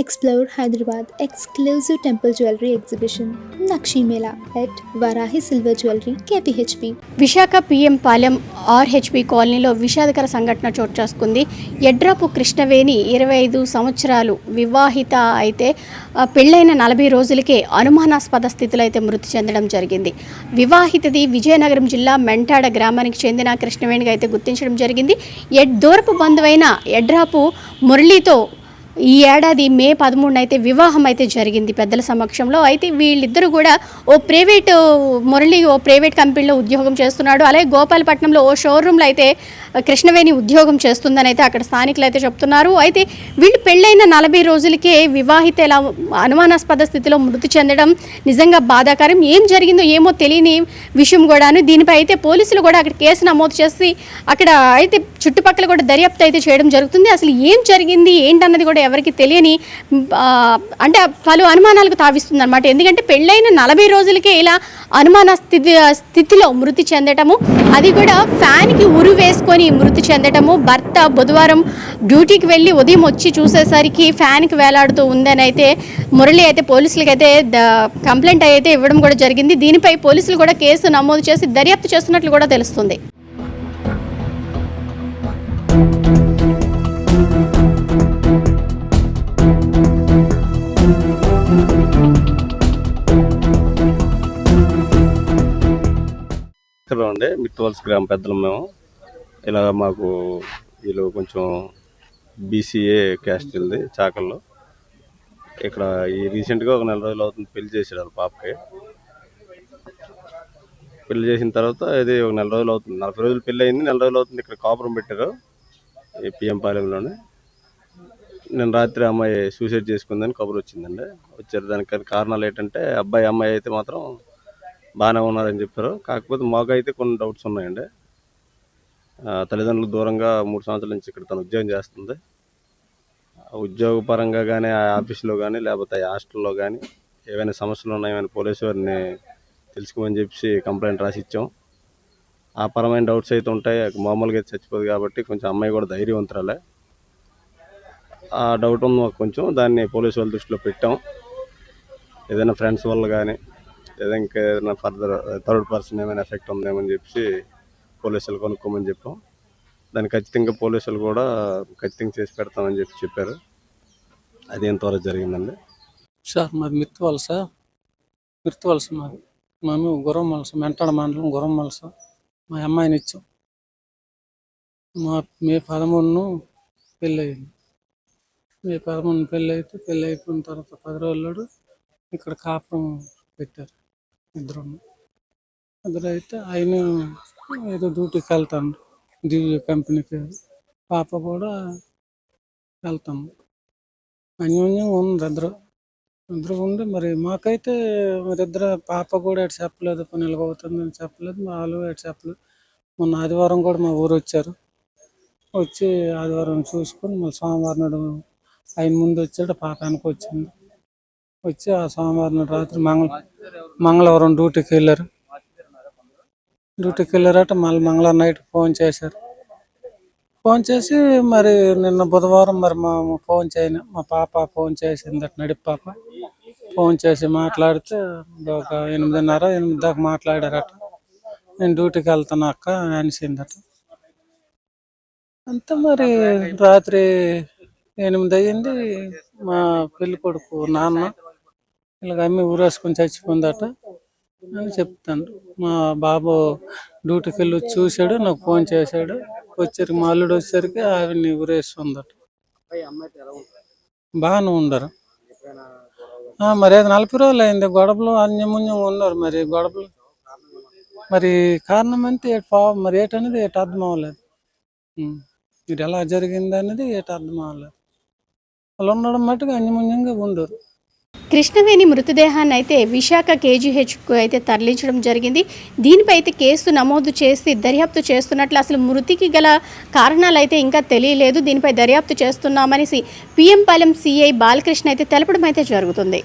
Explore Hyderabad exclusive temple jewelry exhibition Nakshi Mela at Varahi Silver Jewelry KPHP. Visakha PM Palem RHP కాలనీలో విషాదకర సంఘటన చోటు చేసుకుంది. ఎడ్రాపు కృష్ణవేణి 25 సంవత్సరాలు వివాహిత అయితే పెళ్ళైన 40 రోజులకే అనుమానాస్పద స్థితిలో అయితే మృతి చెందడం జరిగింది. వివాహితది విజయనగరం జిల్లా మెంటాడ గ్రామానికి చెందిన కృష్ణవేణిగా అయితే గుర్తించడం జరిగింది. దూరపు బంధువైన ఎడ్రాపు మురళితో ఈ ఏడాది మే 13 అయితే వివాహం అయితే జరిగింది పెద్దల సమక్షంలో. అయితే వీళ్ళిద్దరూ కూడా మురళి ఓ ప్రైవేట్ కంపెనీలో ఉద్యోగం చేస్తున్నాడు. అలాగే గోపాలపట్నంలో ఓ షోరూంలో అయితే కృష్ణవేణి ఉద్యోగం చేస్తుందని అయితే అక్కడ స్థానికులు అయితే చెప్తున్నారు. అయితే వీళ్ళు పెళ్ళైన 40 రోజులకే వివాహిత ఇలా అనుమానాస్పద స్థితిలో మృతి చెందడం నిజంగా బాధాకరం. ఏం జరిగిందో ఏమో తెలియని విషయం కూడాను. దీనిపై అయితే పోలీసులు కూడా అక్కడ కేసు నమోదు చేసి అక్కడ అయితే చుట్టుపక్కల కూడా దర్యాప్తు అయితే చేయడం జరుగుతుంది. అసలు ఏం జరిగింది ఏంటన్నది కూడా ఎవరికి తెలియని అంటే పలు అనుమానాలకు తావిస్తుంది అనమాట. ఎందుకంటే పెళ్ళైన 40 రోజులకే ఇలా అనుమాన స్థితిలో మృతి చెందటము, అది కూడా ఫ్యాన్కి ఉరి వేసుకొని మృతి చెందటము. భర్త బుధవారం డ్యూటీకి వెళ్ళి ఉదయం వచ్చి చూసేసరికి ఫ్యాన్కి వేలాడుతూ ఉందని అయితే మురళి అయితే పోలీసులకి అయితే కంప్లైంట్ అయితే ఇవ్వడం కూడా జరిగింది. దీనిపై పోలీసులు కూడా కేసు నమోదు చేసి దర్యాప్తు చేస్తున్నట్లు కూడా తెలుస్తుంది. అండి మిట్వల్స్ గ్రామ పెద్దలు మేము. ఇలా మాకు వీళ్ళు కొంచెం బీసీఏ క్యాస్ట్ ఉంది చాకల్లో. ఇక్కడ ఈ రీసెంట్గా ఒక 4 రోజులు అవుతుంది పెళ్లి చేశాడు వాళ్ళ పాపకి. పెళ్లి చేసిన తర్వాత ఇది ఒక 4 రోజులు అవుతుంది, 40 రోజులు పెళ్ళి అయింది, 4 రోజులు అవుతుంది. ఇక్కడ కాపురం పెట్టారు ఈ పిఎం పాలెంలోనే. నేను రాత్రి అమ్మాయి సూసైడ్ చేసుకుందని కబురు వచ్చిందండి. వచ్చారు. దానికి కారణాలు ఏంటంటే అబ్బాయి అమ్మాయి అయితే మాత్రం బాగానే ఉన్నారని చెప్పారు. కాకపోతే మాకైతే కొన్ని డౌట్స్ ఉన్నాయండి. తల్లిదండ్రులు దూరంగా 3 సంవత్సరాల నుంచి ఇక్కడ తను ఉద్యోగం చేస్తుంది. ఉద్యోగ పరంగా కానీ ఆ ఆఫీస్లో కానీ లేకపోతే హాస్టల్లో కానీ ఏవైనా సమస్యలు ఉన్నాయని పోలీసు వారిని తెలుసుకోమని చెప్పి కంప్లైంట్ రాసి ఇచ్చాం. ఆ పరమైన డౌట్స్ అయితే ఉంటాయి. మామూలుగా అయితే చచ్చిపోదు కాబట్టి కొంచెం అమ్మాయి కూడా ధైర్యవంతురాలే. ఆ డౌట్ ఉంది మాకు కొంచెం. దాన్ని పోలీసు వాళ్ళ దృష్టిలో పెట్టాం. ఏదైనా ఫ్రెండ్స్ వల్ల కానీ లేదా ఇంకేదైనా ఫర్దర్ థర్డ్ పర్సన్ ఏమైనా ఎఫెక్ట్ ఉందేమని చెప్పి పోలీసులు కొనుక్కోమని చెప్పాం. దాన్ని ఖచ్చితంగా పోలీసులు కూడా ఖచ్చితంగా చేసి పెడతామని చెప్పారు. అది ఎంతవరకు జరిగిందండి సార్? మాది మిర్తివలస మాది. మేము గుర్రంవలస, మెంటాడ మండలం గుర్రంవలస. మా అమ్మాయిని ఇచ్చాం. మే 13 పెళ్ళి అయింది. మే 13 పెళ్ళి అయిపోయిన తర్వాత 10 రోజులు ఇక్కడ కాపురం పెట్టారు ఇద్దరు అయితే. ఆయన ఏదో డ్యూటీకి వెళ్తాను దివ్య కంపెనీకి. పాప కూడా వెళ్తాము. అన్యోన్యంగా ఉంది ఇద్దరు ఉండి. మరి మాకైతే మరిద్దరు పాప కూడా ఎటు చెప్పలేదు, పనులు అవుతుందని చెప్పలేదు, వాళ్ళు ఎటు చెప్పలేదు. మొన్న ఆదివారం కూడా మా ఊరు వచ్చారు. వచ్చి ఆదివారం చూసుకొని మళ్ళీ సోమవారం నాడు ఆయన ముందు వచ్చాడు, పాప వెనక వచ్చింది. వచ్చి ఆ సోమవారం నాడు రాత్రి మంగళవారం డ్యూటీకి వెళ్ళారట. మళ్ళీ మంగళవారం నైట్ ఫోన్ చేశారు. ఫోన్ చేసి మరి నిన్న బుధవారం మరి ఫోన్ చేయను, మా పాప ఫోన్ చేసిందట, నడిపి పాప ఫోన్ చేసి మాట్లాడితే ఒక 8:30 దాకా మాట్లాడారట. నేను డ్యూటీకి వెళ్తాను అక్క అనిసిందట. అంతా మరి రాత్రి 8 అయ్యింది. మా పెళ్లి కొడుకు నాన్న ఇలాగ అమ్మి ఊరేసుకొని చచ్చిపోయిందట అని చెప్తాను. మా బాబు డ్యూటీకి వెళ్ళి చూశాడు, నాకు ఫోన్ చేశాడు. వచ్చరికి మా అల్లుడు వచ్చేసరికి ఆవిడ్ని ఊరేస్తుందట. బాగానే ఉండరు. మరి 40 రోజులు అయింది. గొడవలు అన్యమున్యంగా ఉన్నారు. మరి గొడవలు మరి కారణం అంటే మరి ఏటనేది అర్థం అవ్వలేదు. ఇది ఎలా జరిగింది అనేది అర్థం అవ్వలేదు. వాళ్ళు ఉండడం మట్టుగా అన్యమున్యంగా ఉండరు. కృష్ణవేణి మృతదేహాన్ని అయితే విశాఖ కేజీహెచ్కు అయితే తరలించడం జరిగింది. దీనిపై అయితే కేసు నమోదు చేసి దర్యాప్తు చేస్తున్నట్లు, అసలు మృతికి గల కారణాలు అయితే ఇంకా తెలియలేదు. దీనిపై దర్యాప్తు చేస్తున్నామనేసి పిఎం పాలెం సిఐ బాలకృష్ణ అయితే తెలపడం అయితే జరుగుతుంది.